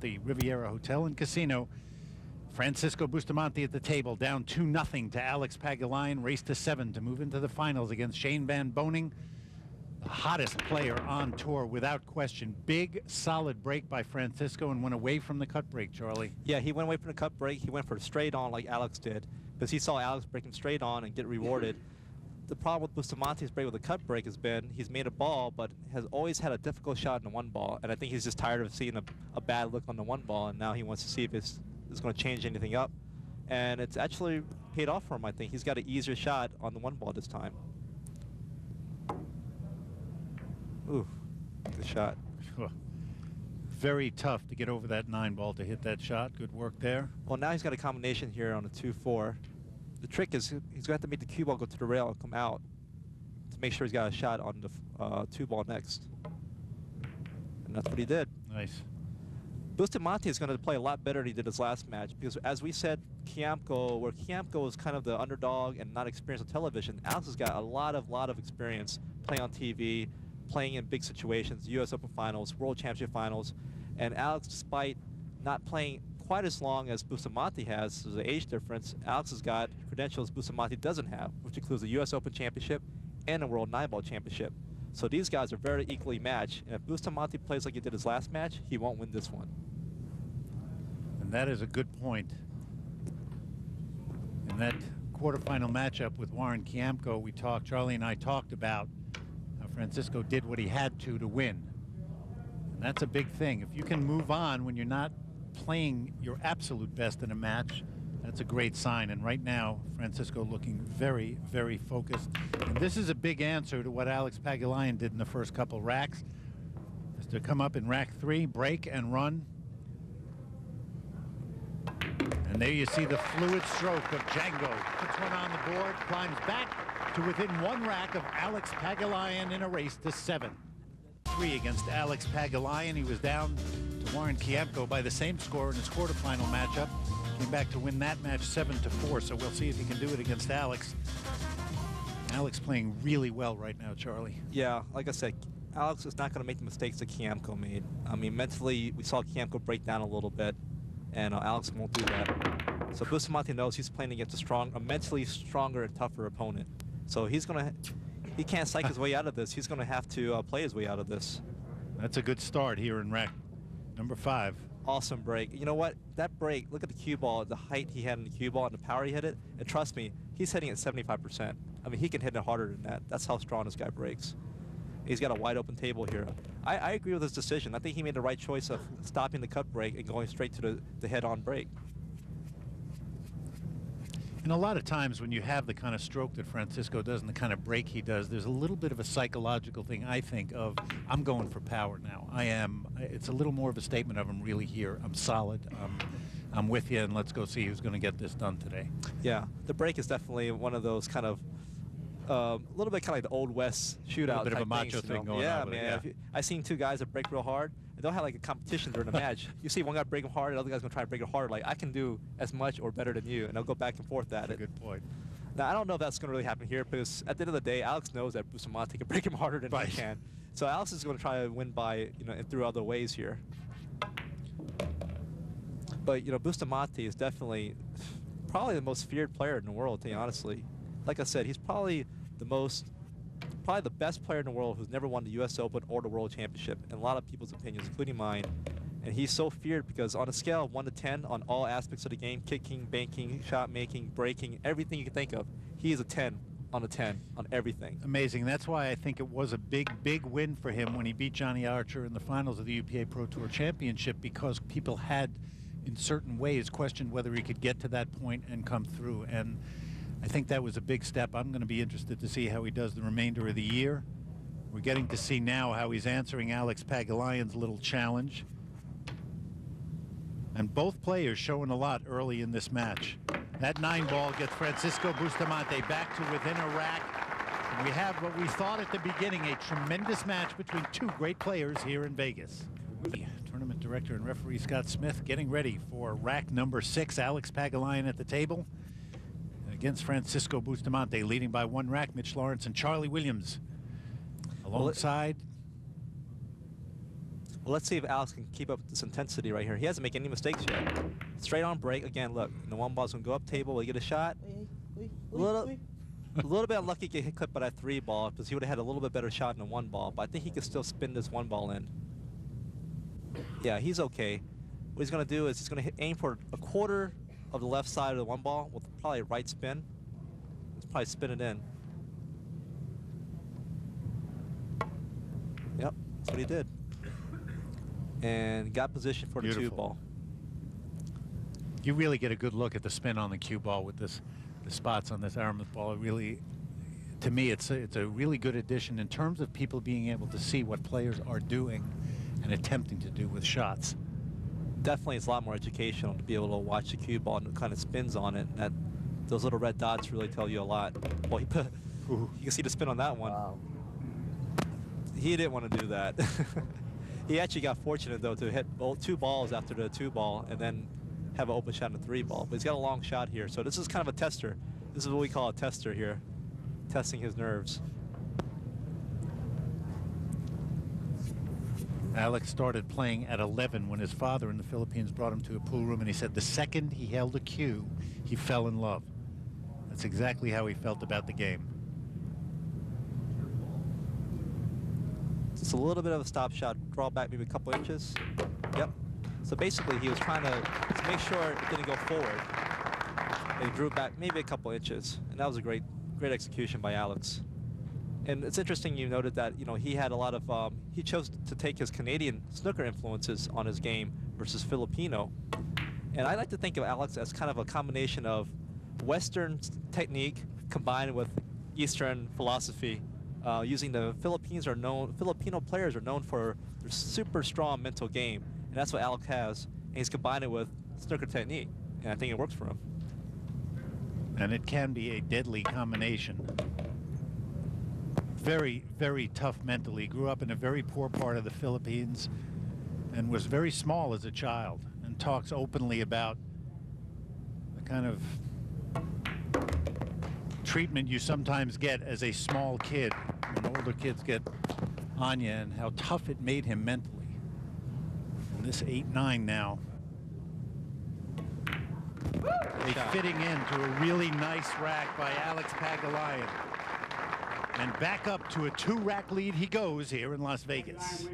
the Riviera Hotel and Casino. Francisco Bustamante at the table, down 2-0 to Alex Pagulayan, race to 7 to move into the finals against Shane Van Boning, the hottest player on tour without question. Big, solid break by Francisco and went away from the cut break, Charlie. Yeah, he went away from the cut break. He went for straight on like Alex did, because he saw Alex break him straight on and get rewarded. The problem with Bustamante's break with the cut break has been he's made a ball, but has always had a difficult shot in the one ball. And I think he's just tired of seeing a bad look on the one ball, and now he wants to see if it's going to change anything up. And it's actually paid off for him, I think. He's got an easier shot on the one ball this time. Ooh, good shot. Very tough to get over that 9 ball to hit that shot. Good work there. Well, now he's got a combination here on a 2-4. The trick is he's going to have to make the cue ball go to the rail and come out to make sure he's got a shot on the 2 ball next. And that's what he did. Nice. Bustamante is going to play a lot better than he did his last match, because as we said, where Kiamco was kind of the underdog and not experienced on television, Alex has got a lot of experience playing on TV, playing in big situations, U.S. Open Finals, World Championship Finals. And Alex, despite not playing quite as long as Bustamante has, there's an age difference, Alex has got credentials Bustamante doesn't have, which includes the U.S. Open Championship and a World 9-ball Championship. So these guys are very equally matched, and if Bustamante plays like he did his last match, he won't win this one. And that is a good point. In that quarterfinal matchup with Warren Kiamco, Charlie and I talked about how Francisco did what he had to win. And that's a big thing. If you can move on when you're not playing your absolute best in a match, that's a great sign. And right now, Francisco looking very, very focused. And this is a big answer to what Alex Pagulayan did in the first couple racks. Is to come up in rack 3, break and run. And there you see the fluid stroke of Django. Puts one on the board, climbs back to within 1 rack of Alex Pagulayan in a race to 7. 3 against Alex Pagulayan. He was down to Warren Kiamco by the same score in his quarterfinal matchup. Came back to win that match 7-4, so we'll see if he can do it against Alex. Alex playing really well right now, Charlie. Yeah, like I said, Alex is not going to make the mistakes that Kiamco made. I mean, mentally, we saw Kiamco break down a little bit, and Alex won't do that. So Bustamante knows he's playing against a mentally stronger and tougher opponent. So he can't psych his way out of this. He's going to have to play his way out of this. That's a good start here in rack number 5. Awesome break. You know what? That break, look at the cue ball, the height he had in the cue ball and the power he hit it. And trust me, he's hitting it 75%. I mean, he can hit it harder than that. That's how strong this guy breaks. He's got a wide open table here. I agree with his decision. I think he made the right choice of stopping the cut break and going straight to the head-on break. And a lot of times when you have the kind of stroke that Francisco does and the kind of break he does, there's a little bit of a psychological thing, I think, of I'm going for power now. It's a little more of a statement of I'm really here. I'm solid. I'm with you, and let's go see who's going to get this done today. Yeah, the break is definitely one of those kind of a little bit kind of like the Old West shootout. A bit of a macho thing going on. Man. Yeah, I've seen 2 guys that break real hard, and they'll have like a competition during the match. You see one guy break them hard, and the other guy's gonna try to break it harder. Like, I can do as much or better than you, and they'll go back and forth at it. That's a good point. Now, I don't know if that's gonna really happen here, because at the end of the day, Alex knows that Bustamante can break him harder than he can. So Alex is gonna try to win by, through other ways here. But Bustamante is definitely probably the most feared player in the world, to be honestly. Like I said, he's probably the best player in the world who's never won the U.S. Open or the World Championship, in a lot of people's opinions, including mine. And he's so feared because on a scale of 1 to 10 on all aspects of the game, kicking, banking, shot making, breaking, everything you can think of, he is a 10 on a 10 on everything. Amazing. That's why I think it was a big, big win for him when he beat Johnny Archer in the finals of the UPA Pro Tour Championship, because people had, in certain ways, questioned whether he could get to that point and come through. And I think that was a big step. I'm going to be interested to see how he does the remainder of the year. We're getting to see now how he's answering Alex Pagulayan's little challenge. And both players showing a lot early in this match. That 9 ball gets Francisco Bustamante back to within a rack. And we have what we thought at the beginning, a tremendous match between 2 great players here in Vegas. Tournament director and referee Scott Smith getting ready for rack number 6. Alex Pagulayan at the table against Francisco Bustamante, leading by 1 rack. Mitch Lawrence and Charlie Williams alongside. Well, let's see if Alex can keep up this intensity right here. He hasn't made any mistakes yet. Straight on break. Again, look, the one ball's going to go up table. Will he get a shot? A little bit unlucky to get hit clipped by that 3 ball because he would have had a little bit better shot in the 1 ball, but I think he could still spin this 1 ball in. Yeah, he's okay. What he's going to do is he's going to aim for a quarter of the left side of the 1 ball with probably a right spin. Let's probably spin it in. Yep, that's what he did. And got position for the 2 ball. You really get a good look at the spin on the cue ball with the spots on this Aramis ball. It really, to me, it's a really good addition in terms of people being able to see what players are doing and attempting to do with shots. Definitely, it's a lot more educational to be able to watch the cue ball and the kind of spins on it. And those little red dots really tell you a lot. Well, you can see the spin on that one. Wow. He didn't want to do that. He actually got fortunate, though, to hit 2 balls after the 2 ball and then have an open shot in the 3 ball. But he's got a long shot here, so this is kind of a tester. This is what we call a tester here, testing his nerves. Alex started playing at 11 when his father in the Philippines brought him to a pool room, and he said the second he held a cue, he fell in love. That's exactly how he felt about the game. Just a little bit of a stop shot, draw back maybe a couple inches. Yep. So basically, he was trying to make sure it didn't go forward. And he drew back maybe a couple inches, and that was a great execution by Alex. And it's interesting you noted that he had a lot of he chose to take his Canadian snooker influences on his game versus Filipino. And I like to think of Alex as kind of a combination of Western technique combined with Eastern philosophy. Using the Filipino players are known for their super strong mental game, and that's what Alex has. And he's combined it with snooker technique, and I think it works for him. And it can be a deadly combination. Very, very tough mentally. Grew up in a very poor part of the Philippines and was very small as a child, and talks openly about the kind of treatment you sometimes get as a small kid when older kids get on you, and how tough it made him mentally. And this 8-9 now. Fitting into a really nice rack by Alex Pagulayan. And back up to a 2-rack lead he goes here in Las Vegas.